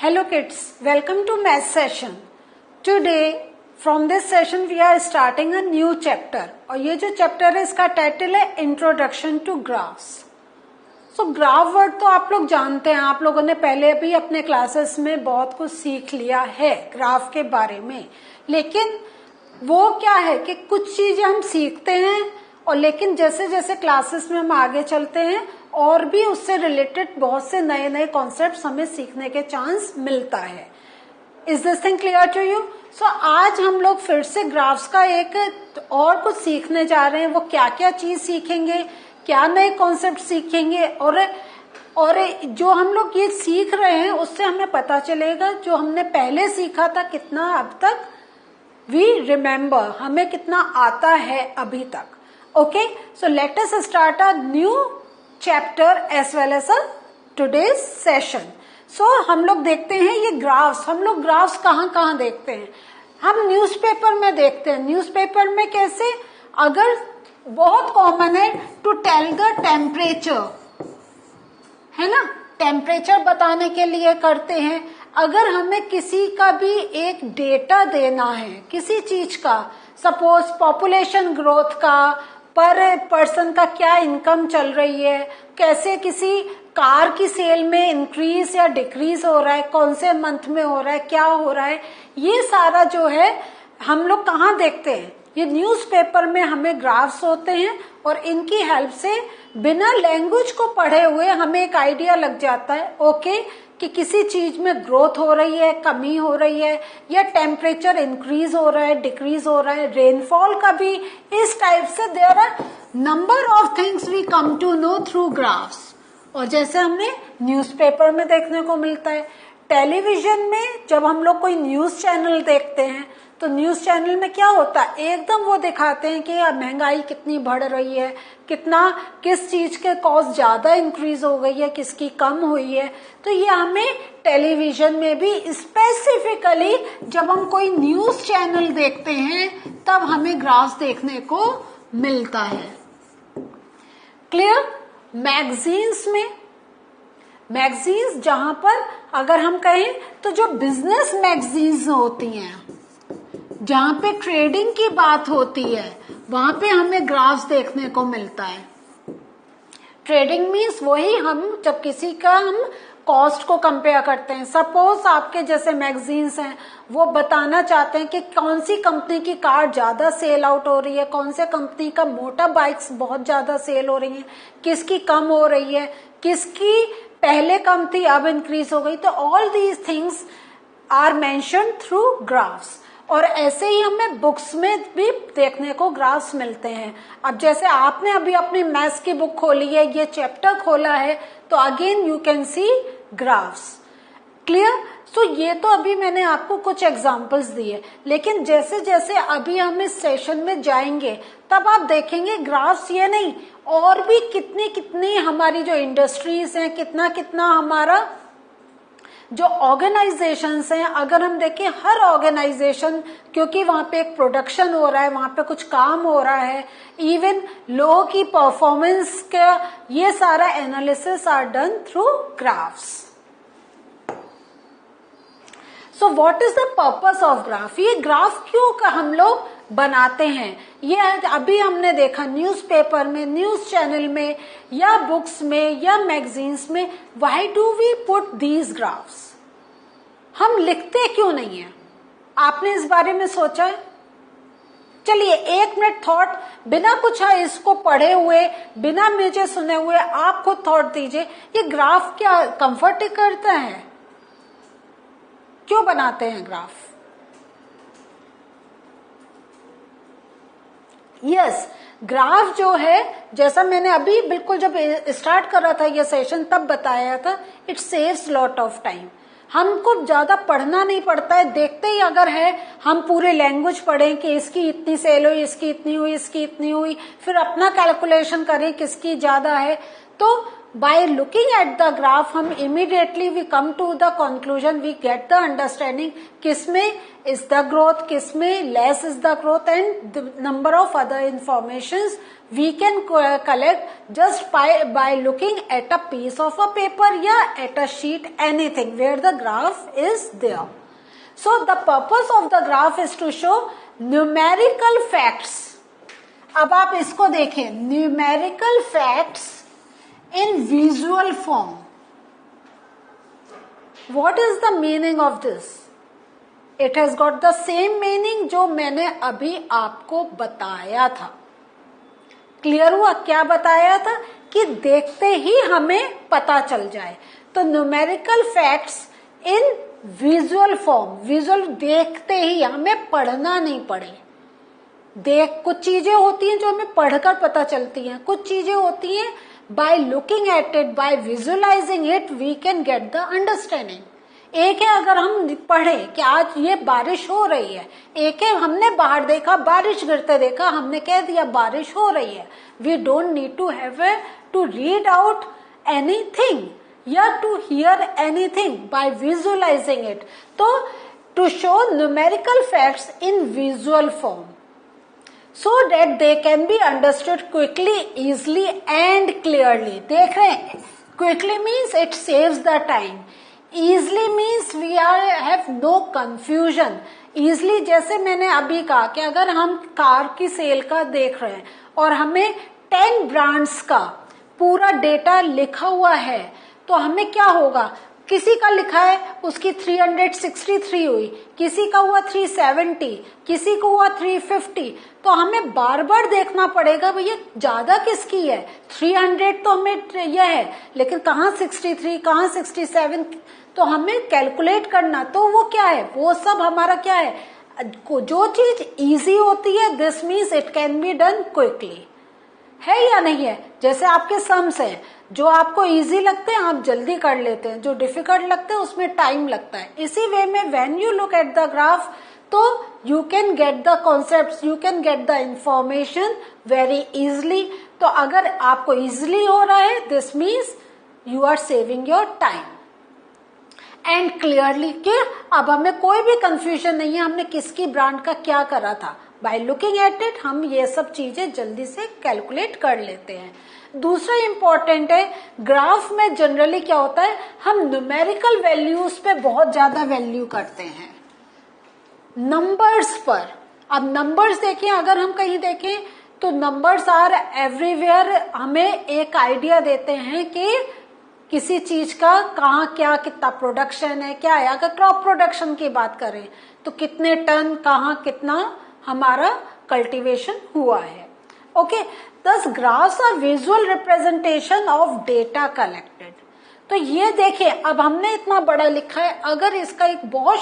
Hello kids, welcome to math session. Today from this session we are starting a new chapter और ये जो chapter है इसका title है introduction to graphs. So graph word तो आप लोग जानते हैं, आप लोगों ने पहले भी अपने क्लासेस में बहुत कुछ सीख लिया है ग्राफ के बारे में. लेकिन वो क्या है कि कुछ चीजें हम सीखते हैं और लेकिन जैसे जैसे क्लासेस में हम आगे चलते हैं और भी उससे रिलेटेड बहुत से नए नए कॉन्सेप्ट्स हमें सीखने के चांस मिलता है. Is this thing clear to you? So आज हम लोग फिर से ग्राफ्स का एक और कुछ सीखने जा रहे हैं. वो क्या क्या चीज सीखेंगे, क्या नए कॉन्सेप्ट सीखेंगे और जो हम लोग ये सीख रहे हैं उससे हमें पता चलेगा जो हमने पहले सीखा था कितना अब तक वी रिमेम्बर, हमें कितना आता है अभी तक. Okay, so let us start a new chapter as well as today's session. So हम लोग देखते हैं ये ग्राफ्स. हम लोग ग्राफ्स कहाँ देखते हैं? हम न्यूज़पेपर में देखते हैं. न्यूज़पेपर में कैसे? अगर बहुत कॉमन है टू टेल द टेम्परेचर, है ना, टेम्परेचर बताने के लिए करते हैं. अगर हमें किसी का भी एक डेटा देना है किसी चीज का, सपोज पॉपुलेशन ग्रोथ का, पर पर्सन का क्या इनकम चल रही है, कैसे किसी कार की सेल में इंक्रीज या डिक्रीज हो रहा है, कौन से मंथ में हो रहा है, क्या हो रहा है, ये सारा जो है हम लोग कहाँ देखते हैं? ये न्यूज़पेपर में हमें ग्राफ्स होते हैं और इनकी हेल्प से बिना लैंग्वेज को पढ़े हुए हमें एक आइडिया लग जाता है ओके कि किसी चीज में ग्रोथ हो रही है, कमी हो रही है, या टेम्परेचर इंक्रीज हो रहा है, डिक्रीज हो रहा है, रेनफॉल का भी. इस टाइप से there are number of things we come to know through graphs. और जैसे हमें न्यूज़पेपर में देखने को मिलता है, टेलीविजन में जब हम लोग कोई न्यूज चैनल देखते हैं तो न्यूज चैनल में क्या होता है, एकदम वो दिखाते हैं कि महंगाई कितनी बढ़ रही है, कितना किस चीज के कॉस्ट ज्यादा इंक्रीज हो गई है, किसकी कम हुई है. तो ये हमें टेलीविजन में भी स्पेसिफिकली जब हम कोई न्यूज चैनल देखते हैं तब हमें ग्राफ्स देखने को मिलता है. क्लियर? मैगजीन्स में, मैगजीन्स जहां पर अगर हम कहें तो जो बिजनेस मैगजीन्स होती हैं, जहां पे ट्रेडिंग की बात होती है, वहां पे हमें ग्राफ्स देखने को मिलता है. ट्रेडिंग मीन्स वही हम जब किसी का हम कॉस्ट को कंपेयर करते हैं. सपोज आपके जैसे मैगजीन्स हैं वो बताना चाहते हैं कि कौन सी कंपनी की कार ज्यादा सेल आउट हो रही है, कौन से कंपनी का मोटर बाइक्स बहुत ज्यादा सेल हो रही है, किसकी कम हो रही है, किसकी पहले कम थी अब इंक्रीज हो गई. तो all these things are mentioned through graphs. और ऐसे ही हमें बुक्स में भी देखने को ग्राफ्स मिलते हैं. अब जैसे आपने अभी अपनी मैथ्स की बुक खोली है, ये चैप्टर खोला है, तो again you can see graphs. Clear? So ये तो अभी मैंने आपको कुछ एग्जांपल्स दिए, लेकिन जैसे जैसे अभी हम इस सेशन में जाएंगे तब आप देखेंगे ग्राफ्स ये नहीं और भी कितनी कितनी हमारी जो इंडस्ट्रीज हैं, कितना कितना हमारा जो ऑर्गेनाइजेशंस हैं, अगर हम देखें हर ऑर्गेनाइजेशन, क्योंकि वहां पे एक प्रोडक्शन हो रहा है, वहां पे कुछ काम हो रहा है, इवन लोगों की परफॉर्मेंस का ये सारा analysis are done through graphs. So what is the purpose of graph? ये ग्राफ क्यों हम लोग बनाते हैं? ये अभी हमने देखा न्यूज़पेपर में, न्यूज चैनल में, या बुक्स में, या मैगजीन्स में. Why do we put these graphs? हम लिखते क्यों नहीं है? आपने इस बारे में सोचा है? चलिए एक मिनट थॉट, बिना कुछ है इसको पढ़े हुए, बिना मुझे सुने हुए आप खुद थॉट दीजिए. ये ग्राफ क्या कंफर्ट करता है? क्यों बनाते हैं ग्राफ? यस, ग्राफ जो है, जैसा मैंने अभी बिल्कुल जब स्टार्ट कर रहा था ये सेशन तब बताया था, it saves lot of time. हमको ज्यादा पढ़ना नहीं पड़ता है, देखते ही अगर है हम पूरे लैंग्वेज पढ़ें कि इसकी इतनी सेल हुई, इसकी इतनी हुई, इसकी इतनी हुई, फिर अपना कैलकुलेशन करें किसकी ज्यादा है, तो by looking at the graph हम immediately we come to the conclusion, we get the understanding किसमें is the growth, किसमें less is the growth, and the number of other informations we can collect just by looking at a piece of a paper या at a sheet, anything where the graph is there. So the purpose of the graph is to show numerical facts. अब आप इसको देखें, numerical facts in visual form. What is the meaning of this? It has got the same meaning जो मैंने अभी आपको बताया था. क्लियर हुआ? क्या बताया था? कि देखते ही हमें पता चल जाए. तो numerical facts in visual form, visual देखते ही, हमें पढ़ना नहीं पड़े. कुछ चीजें होती हैं जो हमें पढ़कर पता चलती हैं, कुछ चीजें होती हैं by looking at it, by visualizing it, we can get the understanding. एक है अगर हम पढ़े कि आज ये बारिश हो रही है, एक है हमने बाहर देखा, बारिश गिरते देखा, हमने कह दिया बारिश हो रही है. We don't need to have to read out anything या to hear anything by visualizing it. तो to show numerical facts in visual form, so that they can be understood quickly, easily and clearly. देख रहे हैं, quickly means it saves the time, easily means we have no confusion. easily जैसे मैंने अभी कहा कि अगर हम कार की सेल का देख रहे हैं और हमें 10 ब्रांड्स का पूरा डेटा लिखा हुआ है, तो हमें क्या होगा, किसी का लिखा है उसकी 363 हुई, किसी का हुआ 370, किसी को हुआ 350, तो हमें बार बार देखना पड़ेगा भैया ज्यादा किसकी है. 300 तो हमें यह है, लेकिन कहाँ 63, कहाँ 67, तो हमें कैलकुलेट करना. तो वो क्या है, वो सब हमारा क्या है, जो चीज इजी होती है, this means it can be done quickly. है या नहीं है? जैसे आपके सम्स हैं, जो आपको इजी लगते हैं आप जल्दी कर लेते हैं, जो डिफिकल्ट लगते हैं उसमें टाइम लगता है. इसी वे में when you look at the graph, तो you can get the concepts, you can get the information very easily. तो अगर आपको इजली हो रहा है, this means you are saving your time and clearly कि अब हमें कोई भी कंफ्यूजन नहीं है हमने किसकी ब्रांड का क्या करा था. बाय लुकिंग एट इट हम ये सब चीजें जल्दी से कैलकुलेट कर लेते हैं. दूसरा इंपॉर्टेंट है, ग्राफ में जनरली क्या होता है, हम न्यूमेरिकल वैल्यूज पे बहुत ज्यादा वैल्यू करते हैं नंबर्स पर. अब नंबर्स देखिए, अगर हम कहीं देखें तो नंबर्स आर एवरीवेयर, हमें एक आइडिया देते हैं कि किसी चीज का कहाँ क्या कितना प्रोडक्शन है, क्या है. अगर क्रॉप प्रोडक्शन की बात करें तो कितने टन कहाँ कितना हमारा कल्टीवेशन हुआ है. Okay, thus graphs are visual representation of data collected. तो ये देखिए, अब हमने इतना बड़ा लिखा है, अगर इसका एक बहुत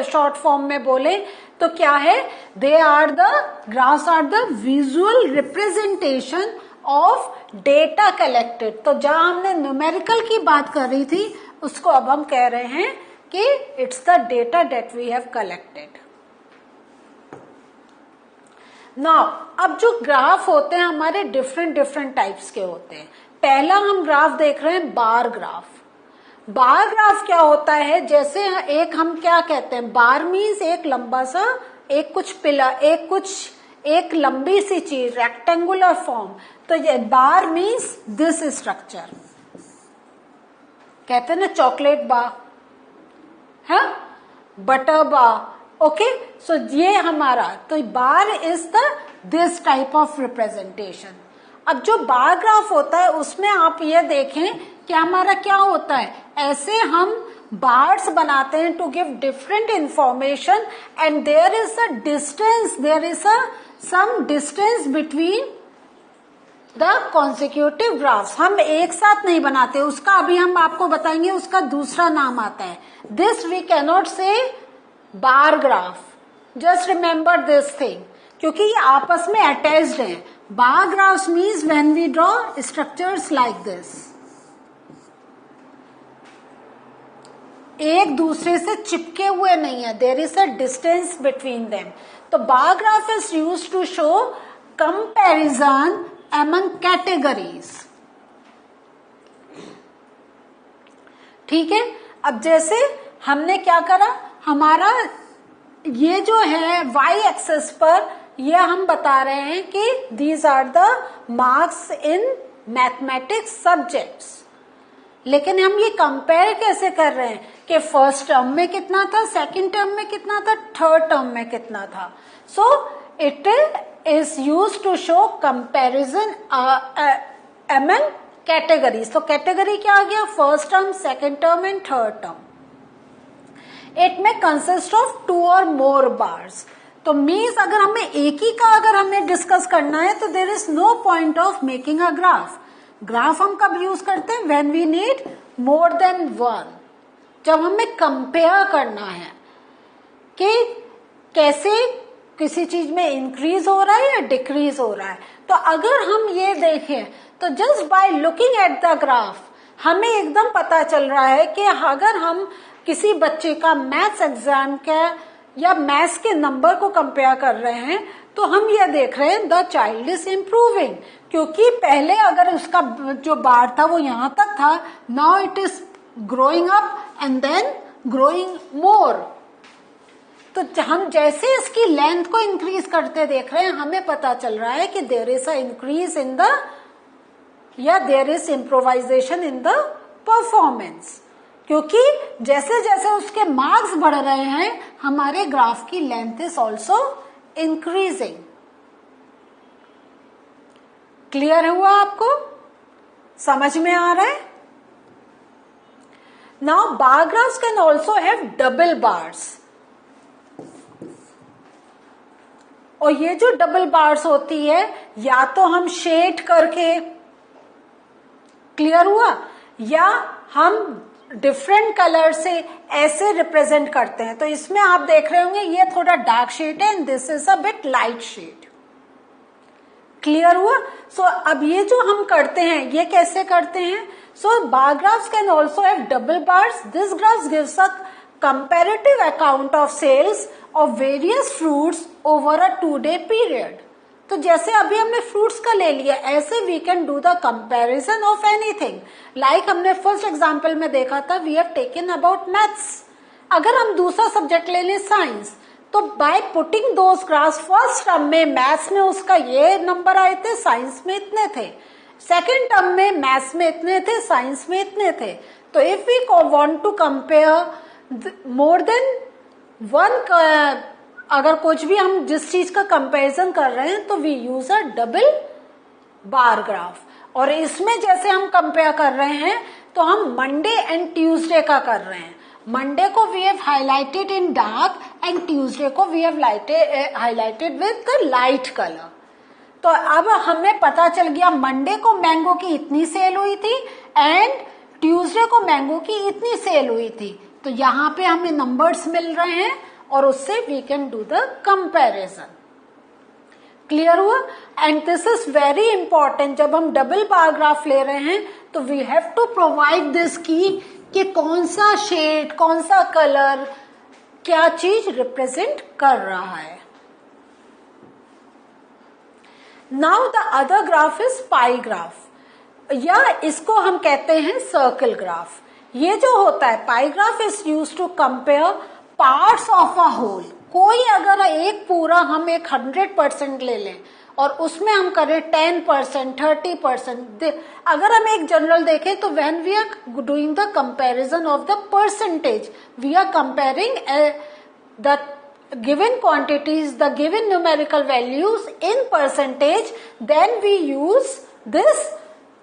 शॉर्ट फॉर्म में बोले तो क्या है, they are the graphs are the visual representation of data collected. तो जहां हमने न्यूमेरिकल की बात कर रही थी उसको अब हम कह रहे हैं कि it's the data that we have collected. Now अब जो ग्राफ होते हैं हमारे डिफरेंट टाइप्स के होते हैं. पहला हम ग्राफ देख रहे हैं बार ग्राफ. बार ग्राफ क्या होता है, जैसे एक हम क्या कहते हैं, बार मीन्स एक लंबा सा एक कुछ पिलर, एक लंबी सी चीज, रेक्टेंगुलर फॉर्म. तो ये बार मीन्स दिस स्ट्रक्चर, कहते हैं ना चॉकलेट बार है, बटर बार. ओके, सो ये हमारा, तो bar is the this type of representation. अब जो बार ग्राफ होता है उसमें आप ये देखें कि हमारा क्या होता है, ऐसे हम बार्स बनाते हैं to give different information and there is a distance, there is a some distance between the consecutive graphs. हम एक साथ नहीं बनाते, उसका अभी हम आपको बताएंगे, उसका दूसरा नाम आता है. This we cannot say bar graph. Just remember this thing, क्योंकि ये आपस में अटैच्ड है. Bar graphs means when we draw structures like this, एक दूसरे से चिपके हुए नहीं है, there is a distance between them. तो bar graph is used to show comparison among categories. ठीक है। अब जैसे हमने क्या करा, हमारा ये जो है वाई एक्सेस पर ये हम बता रहे हैं कि these are the marks in mathematics subjects, लेकिन हम ये कंपेयर कैसे कर रहे हैं कि फर्स्ट टर्म में कितना था, सेकंड टर्म में कितना था, थर्ड टर्म में कितना था। So it is use to show comparison among categories. तो कैटेगरी क्या आ गया, first term, second term and third term. It में कंसिस्ट ऑफ 2 और मोर बार्स। तो मीन्स अगर हमें एक ही का अगर हमें डिस्कस करना है तो there is no point of making a graph. Graph हम कब यूज करते हैं, when we need more than one, जब हमें कंपेयर करना है कि कैसे किसी चीज में इंक्रीज हो रहा है या डिक्रीज हो रहा है। तो अगर हम ये देखें तो just by looking at the graph हमें एकदम पता चल रहा है कि अगर हम किसी बच्चे का मैथ्स एग्जाम का या मैथ्स के नंबर को कंपेयर कर रहे हैं तो हम ये देख रहे हैं द चाइल्ड इज इम्प्रूविंग, क्योंकि पहले अगर उसका जो बार था वो यहां तक था, now it is growing up and then growing more. तो हम जैसे इसकी लेंथ को इंक्रीज करते देख रहे हैं हमें पता चल रहा है कि there is a increase in the या there is improvisation in the performance, क्योंकि जैसे जैसे उसके मार्क्स बढ़ रहे हैं हमारे ग्राफ की length is also increasing. Clear हुआ आपको, समझ में आ रहा है। Now bar graphs can also have double bars, और ये जो डबल बार्स होती है या तो हम शेड करके, क्लियर हुआ, या हम डिफरेंट कलर से ऐसे रिप्रेजेंट करते हैं। तो इसमें आप देख रहे होंगे ये थोड़ा डार्क शेड है and this is a bit light shade. Clear हुआ। सो अब ये जो हम करते हैं ये कैसे करते हैं, so bar graphs can also have double bars. This graphs gives a comparative account of sales of various fruits over a 2-day period. तो जैसे अभी हमने फ्रूट्स का ले लिया, ऐसे we can do the comparison of anything. Like हमने first example में देखा था, we have taken about maths. अगर हम दूसरा सब्जेक्ट ले लें साइंस, तो by putting those graphs, first term में मैथ्स में उसका ये नंबर आए थे, साइंस में इतने थे, सेकेंड टर्म में मैथ्स में इतने थे, साइंस में इतने थे। तो if we want to compare more than one, अगर कुछ भी हम जिस चीज का कंपैरिजन कर रहे हैं तो we use a double bar graph. और इसमें जैसे हम कंपेयर कर रहे हैं तो हम मंडे एंड ट्यूसडे का कर रहे हैं। मंडे को we have highlighted in dark and Tuesday को we have highlighted with the light colour. तो अब हमें पता चल गया मंडे को मैंगो की इतनी सेल हुई थी एंड ट्यूसडे को मैंगो की इतनी सेल हुई थी। तो यहाँ पे हमें नंबर्स मिल रहे हैं और उससे we can do the comparison. Clear हुआ। And this is very important, जब हम डबल बार ग्राफ ले रहे हैं तो we have to provide this की कि कौन सा शेड, कौन सा कलर क्या चीज रिप्रेजेंट कर रहा है। Now the other graph is pi graph, या इसको हम कहते हैं सर्कल ग्राफ। ये जो होता है pie graph is use to compare parts of a whole. कोई अगर एक पूरा हम एक 100% ले लें और उसमें हम करें 10%, 30%, अगर हम एक जनरल देखें तो when we are doing the comparison of the percentage, we are comparing the given quantities, the given numerical values in percentage, then we use this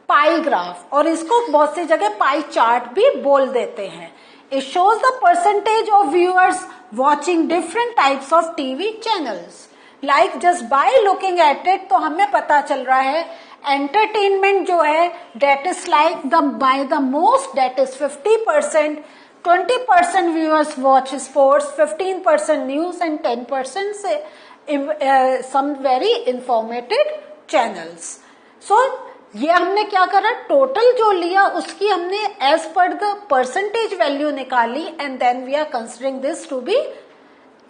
pie graph, और इसको बहुत सी जगह पाई चार्ट भी बोल देते हैं। It shows the percentage of viewers watching different types of TV channels. Like just by looking at it, तो हमें पता चल रहा है entertainment जो है that is like the by the most, that is 50%, 20% viewers watch sports, 15% news and 10% some very informative channels. So ये हमने क्या करा, टोटल जो लिया उसकी हमने as per the percentage value निकाली and then we are considering this to be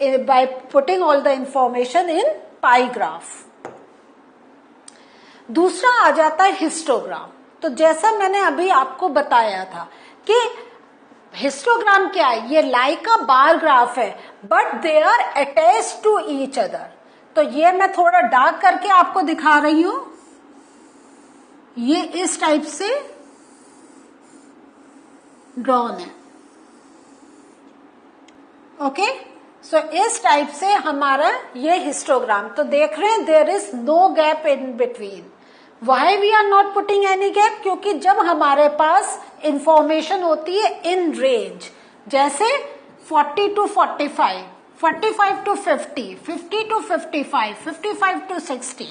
by putting all the information in pie graph. दूसरा आ जाता है हिस्टोग्राम। तो जैसा मैंने अभी आपको बताया था कि हिस्टोग्राम क्या है? ये लाइक अ बार ग्राफ है, but they are attached to each other. तो ये मैं थोड़ा डार्क करके आपको दिखा रही हूं, ये इस टाइप से ड्रॉन है। ओके, सो इस टाइप से हमारा ये हिस्टोग्राम। तो देख रहे हैं there is no gap in between. Why we are not putting any gap? क्योंकि जब हमारे पास इंफॉर्मेशन होती है इन रेंज, जैसे 40 to 45, 45 to 50, 50 to 55, 55 to 60,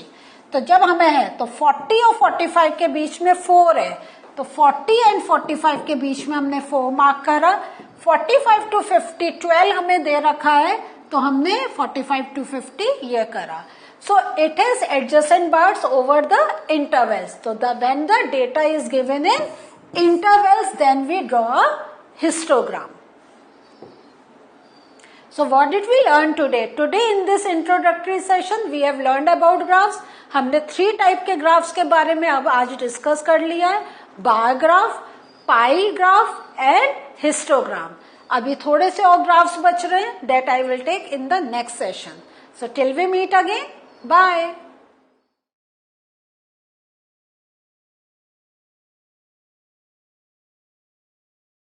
तो जब हमें है तो 40 और 45 के बीच में 4 है, तो 40 एंड 45 के बीच में हमने 4 मार्क करा। 45 to 50 12 हमें दे रखा है, तो हमने 45 to 50 ये करा। So it is adjacent bars over the intervals. So when the data is given in intervals, then we draw a histogram. So what did we learn today? Today in this introductory session we have learned about graphs. हमने 3 type के graphs के बारे में अब आज discuss कर लिया है, bar graph, pi graph and histogram. अभी थोड़े से और ग्राफ्स बच रहे हैं, that I will take in the next session. So till we meet again, bye.